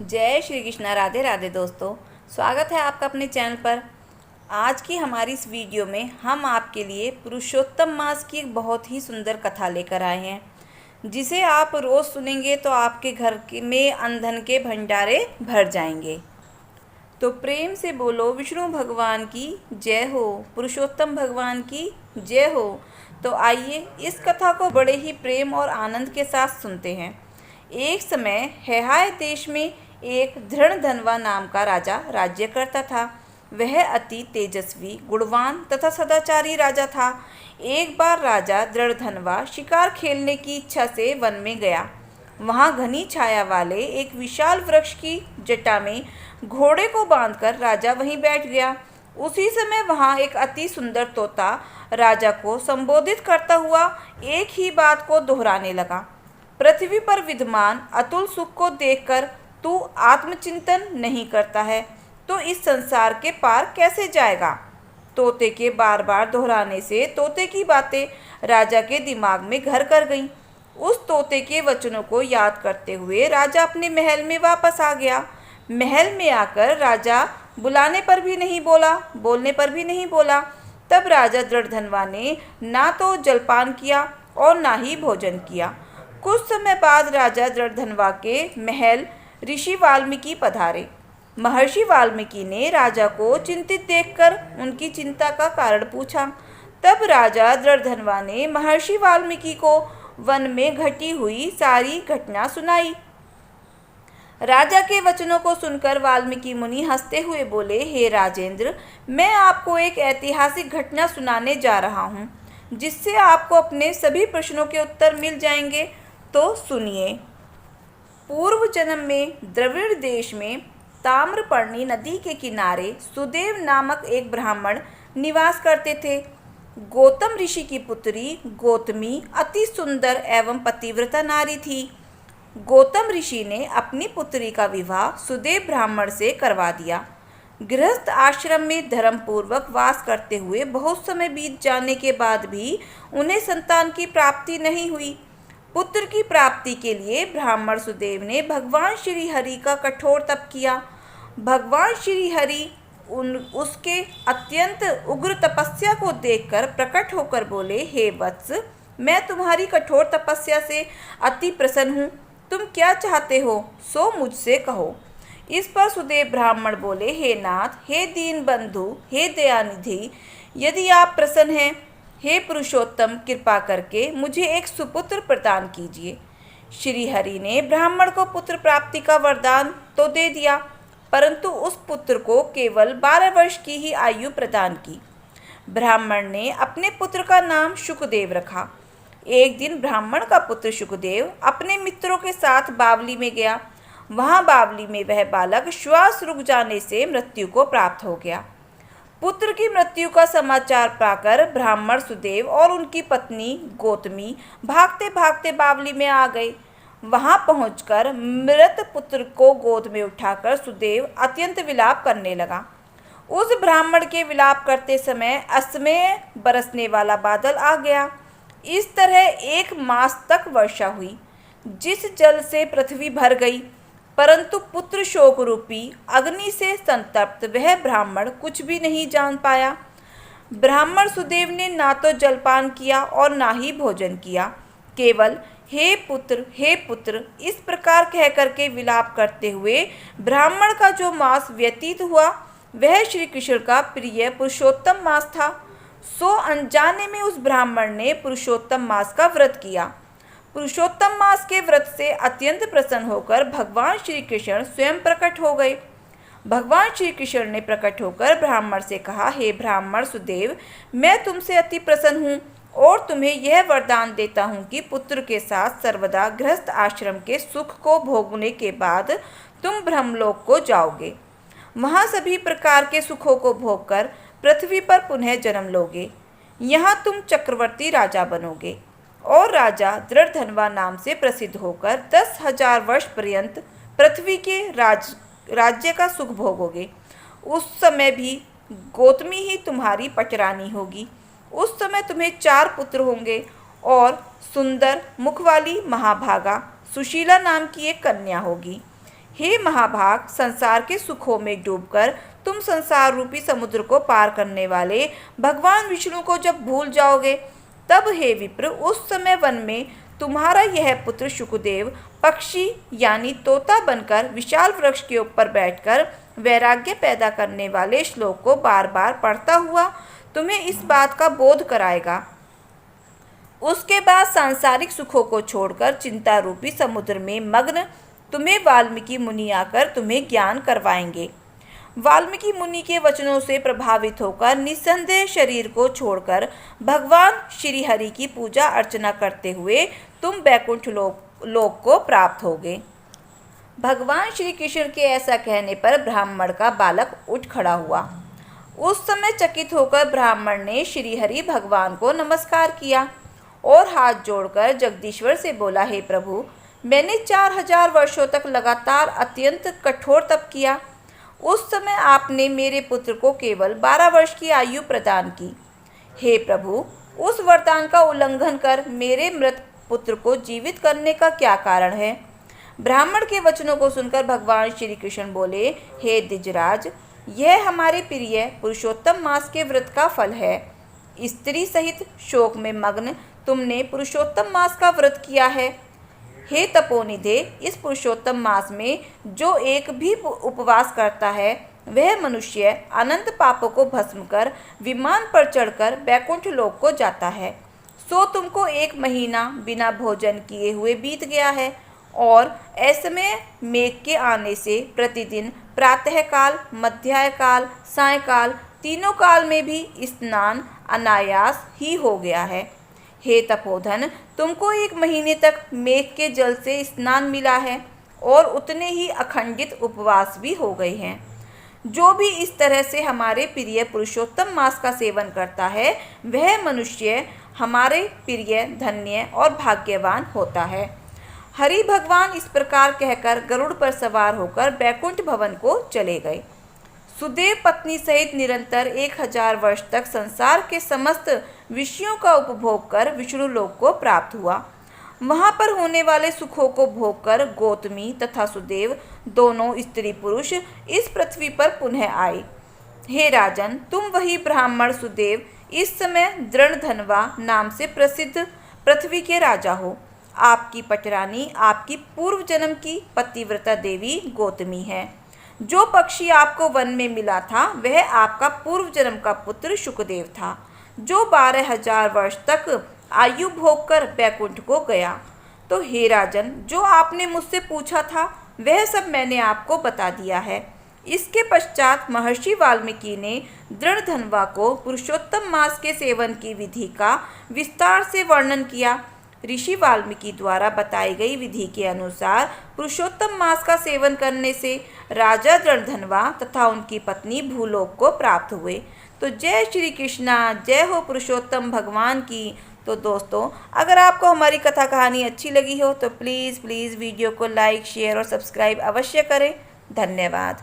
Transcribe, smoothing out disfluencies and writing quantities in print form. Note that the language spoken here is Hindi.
जय श्री कृष्णा। राधे राधे दोस्तों, स्वागत है आपका अपने चैनल पर। आज की हमारी इस वीडियो में हम आपके लिए पुरुषोत्तम मास की एक बहुत ही सुंदर कथा लेकर आए हैं, जिसे आप रोज़ सुनेंगे तो आपके में अन्न के भंडारे भर जाएंगे। तो प्रेम से बोलो विष्णु भगवान की जय हो, पुरुषोत्तम भगवान की जय हो। तो आइए इस कथा को बड़े ही प्रेम और आनंद के साथ सुनते हैं। एक समय हेहाय देश में एक धृणधनवा नाम का राजा राज्य करता था। वह अति तेजस्वी, गुणवान तथा सदाचारी राजा था। एक बार राजा दृढ़धनवा शिकार खेलने की इच्छा से वन में गया। वहां घनी छाया वाले एक विशाल वृक्ष की जटा में घोड़े को बांधकर राजा वहीं बैठ गया। उसी समय वहां एक अति सुंदर तोता राजा को संबोधित करता हुआ एक ही बात को दोहराने लगा। पृथ्वी पर विद्यमान अतुल सुख को देखकर तू आत्मचिंतन नहीं करता है तो इस संसार के पार कैसे जाएगा। तोते के बार बार दोहराने से तोते की बातें राजा के दिमाग में घर कर गईं। उस तोते के वचनों को याद करते हुए राजा अपने महल में वापस आ गया। महल में आकर राजा बुलाने पर भी नहीं बोला, बोलने पर भी नहीं बोला। तब राजा दृढ़धनवा ने ना तो जलपान किया और ना ही भोजन किया। कुछ समय बाद राजा दृढ़धनवा के महल ऋषि वाल्मीकि पधारे। महर्षि वाल्मीकि ने राजा को चिंतित देखकर उनकी चिंता का कारण पूछा। तब राजा दृढ़धनवा ने महर्षि वाल्मीकि को वन में घटी हुई सारी घटना सुनाई। राजा के वचनों को सुनकर वाल्मीकि मुनि हंसते हुए बोले, हे राजेंद्र, मैं आपको एक ऐतिहासिक घटना सुनाने जा रहा हूँ, जिससे आपको अपने सभी प्रश्नों के उत्तर मिल जाएंगे। तो सुनिए। पूर्व जन्म में द्रविड़ देश में ताम्रपर्णी नदी के किनारे सुदेव नामक एक ब्राह्मण निवास करते थे। गौतम ऋषि की पुत्री गौतमी अति सुंदर एवं पतिव्रता नारी थी। गौतम ऋषि ने अपनी पुत्री का विवाह सुदेव ब्राह्मण से करवा दिया। गृहस्थ आश्रम में धर्मपूर्वक वास करते हुए बहुत समय बीत जाने के बाद भी उन्हें संतान की प्राप्ति नहीं हुई। पुत्र की प्राप्ति के लिए ब्राह्मण सुदेव ने भगवान श्री हरि का कठोर तप किया। भगवान श्री हरि उसके अत्यंत उग्र तपस्या को देखकर प्रकट होकर बोले, हे वत्स, मैं तुम्हारी कठोर तपस्या से अति प्रसन्न हूँ। तुम क्या चाहते हो सो मुझसे कहो। इस पर सुदेव ब्राह्मण बोले, हे नाथ, हे दीन बंधु, हे दयानिधि, यदि आप प्रसन्न हैं, हे पुरुषोत्तम, कृपा करके मुझे एक सुपुत्र प्रदान कीजिए। श्री हरि ने ब्राह्मण को पुत्र प्राप्ति का वरदान तो दे दिया, परंतु उस पुत्र को केवल 12 वर्ष की ही आयु प्रदान की। ब्राह्मण ने अपने पुत्र का नाम शुकदेव रखा। एक दिन ब्राह्मण का पुत्र शुकदेव अपने मित्रों के साथ बावली में गया। वहां बावली में वह बालक श्वास रुक जाने से मृत्यु को प्राप्त हो गया। पुत्र की मृत्यु का समाचार पाकर ब्राह्मण सुदेव और उनकी पत्नी गौतमी भागते भागते बावली में आ गए। वहां पहुंचकर मृत पुत्र को गोद में उठाकर सुदेव अत्यंत विलाप करने लगा। उस ब्राह्मण के विलाप करते समय असमय बरसने वाला बादल आ गया। इस तरह 1 मास तक वर्षा हुई, जिस जल से पृथ्वी भर गई, परंतु पुत्र शोक रूपी अग्नि से संतप्त वह ब्राह्मण कुछ भी नहीं जान पाया। ब्राह्मण सुदेव ने ना तो जलपान किया और ना ही भोजन किया, केवल हे पुत्र इस प्रकार कह करके विलाप करते हुए ब्राह्मण का जो मास व्यतीत हुआ वह श्री कृष्ण का प्रिय पुरुषोत्तम मास था। सो अनजाने में उस ब्राह्मण ने पुरुषोत्तम मास का व्रत किया। पुरुषोत्तम मास के व्रत से अत्यंत प्रसन्न होकर भगवान श्री कृष्ण स्वयं प्रकट हो गए। भगवान श्री कृष्ण ने प्रकट होकर ब्राह्मण से कहा, हे ब्राह्मण सुदेव, मैं तुमसे अति प्रसन्न हूँ और तुम्हें यह वरदान देता हूँ कि पुत्र के साथ सर्वदा गृहस्थ आश्रम के सुख को भोगने के बाद तुम ब्रह्मलोक को जाओगे। वहाँ सभी प्रकार के सुखों को भोगकर पृथ्वी पर पुनः जन्म लोगे। यहाँ तुम चक्रवर्ती राजा बनोगे और राजा दृढ़धनवा नाम से प्रसिद्ध होकर 10,000 वर्ष पर्यंत पृथ्वी के राज्य का सुख भोगोगे। उस समय भी गौतमी ही तुम्हारी पटरानी होगी। उस समय तुम्हें 4 पुत्र होंगे और सुंदर मुख वाली महाभागा सुशीला नाम की एक कन्या होगी। हे महाभाग, संसार के सुखों में डूबकर तुम संसार रूपी समुद्र को पार करने वाले भगवान विष्णु को जब भूल जाओगे, तब हे विप्र, उस समय वन में तुम्हारा यह पुत्र शुकदेव पक्षी यानी तोता बनकर विशाल वृक्ष के ऊपर बैठकर वैराग्य पैदा करने वाले श्लोक को बार बार पढ़ता हुआ तुम्हें इस बात का बोध कराएगा। उसके बाद सांसारिक सुखों को छोड़कर चिंता रूपी समुद्र में मग्न तुम्हें वाल्मीकि मुनि आकर तुम्हें ज्ञान करवाएंगे। वाल्मीकि मुनि के वचनों से प्रभावित होकर निस्संदेह शरीर को छोड़कर भगवान श्री हरि की पूजा अर्चना करते हुए तुम बैकुंठ लोक को प्राप्त होगे। भगवान श्री कृष्ण के ऐसा कहने पर ब्राह्मण का बालक उठ खड़ा हुआ। उस समय चकित होकर ब्राह्मण ने श्री हरि भगवान को नमस्कार किया और हाथ जोड़कर जगदीश्वर से बोला, हे प्रभु, मैंने 4000 वर्षों तक लगातार अत्यंत कठोर तप किया। उस समय आपने मेरे पुत्र को केवल 12 वर्ष की आयु प्रदान की। हे प्रभु, उस वरदान का उल्लंघन कर मेरे मृत पुत्र को जीवित करने का क्या कारण है? ब्राह्मण के वचनों को सुनकर भगवान श्री कृष्ण बोले, हे द्विजराज, यह हमारे प्रिय पुरुषोत्तम मास के व्रत का फल है। स्त्री सहित शोक में मग्न तुमने पुरुषोत्तम मास का व्रत किया है। हे तपोनिधे, इस पुरुषोत्तम मास में जो एक भी उपवास करता है वह मनुष्य अनंत पापों को भस्म कर विमान पर चढ़कर बैकुंठ लोक को जाता है। सो तुमको 1 महीना बिना भोजन किए हुए बीत गया है और ऐसे में मेघ के आने से प्रतिदिन प्रातःकाल, मध्याह्नकाल, सायंकाल तीनों काल में भी स्नान अनायास ही हो गया है। हे तपोधन, तुमको 1 महीने तक मेघ के जल से स्नान मिला है और उतने ही अखंडित उपवास भी हो गए हैं। जो भी इस तरह से हमारे प्रिय पुरुषोत्तम मास का सेवन करता है वह मनुष्य हमारे प्रिय, धन्य और भाग्यवान होता है। हरि भगवान इस प्रकार कहकर गरुड़ पर सवार होकर बैकुंठ भवन को चले गए। सुदेव पत्नी सहित निरंतर 1000 वर्ष तक संसार के समस्त विषयों का उपभोग कर विष्णु लोक को प्राप्त हुआ। वहां पर होने वाले सुखों को भोग कर गौतमी तथा सुदेव दोनों स्त्री पुरुष इस पृथ्वी पर पुनः आए। हे राजन, तुम वही ब्राह्मण सुदेव इस समय दृढ़धनवा नाम से प्रसिद्ध पृथ्वी के राजा हो। आपकी पटरानी आपकी पूर्व जन्म की पतिव्रता देवी गौतमी है। जो पक्षी आपको वन में मिला था वह आपका पूर्व जन्म का पुत्र शुकदेव था, जो 12,000 वर्ष तक आयु भोग कर बैकुंठ को गया। तो हे राजन, जो आपने मुझसे पूछा था वह सब मैंने आपको बता दिया है। इसके पश्चात महर्षि वाल्मीकि ने दृढ़धनवा को पुरुषोत्तम मास के सेवन की विधि का विस्तार से वर्णन किया। ऋषि वाल्मीकि द्वारा बताई गई विधि के अनुसार पुरुषोत्तम मास का सेवन करने से राजा दृढ़धनवा तथा उनकी पत्नी भूलोक को प्राप्त हुए। तो जय श्री कृष्णा, जय हो पुरुषोत्तम भगवान की। तो दोस्तों, अगर आपको हमारी कथा कहानी अच्छी लगी हो तो प्लीज़ वीडियो को लाइक, शेयर और सब्सक्राइब अवश्य करें। धन्यवाद।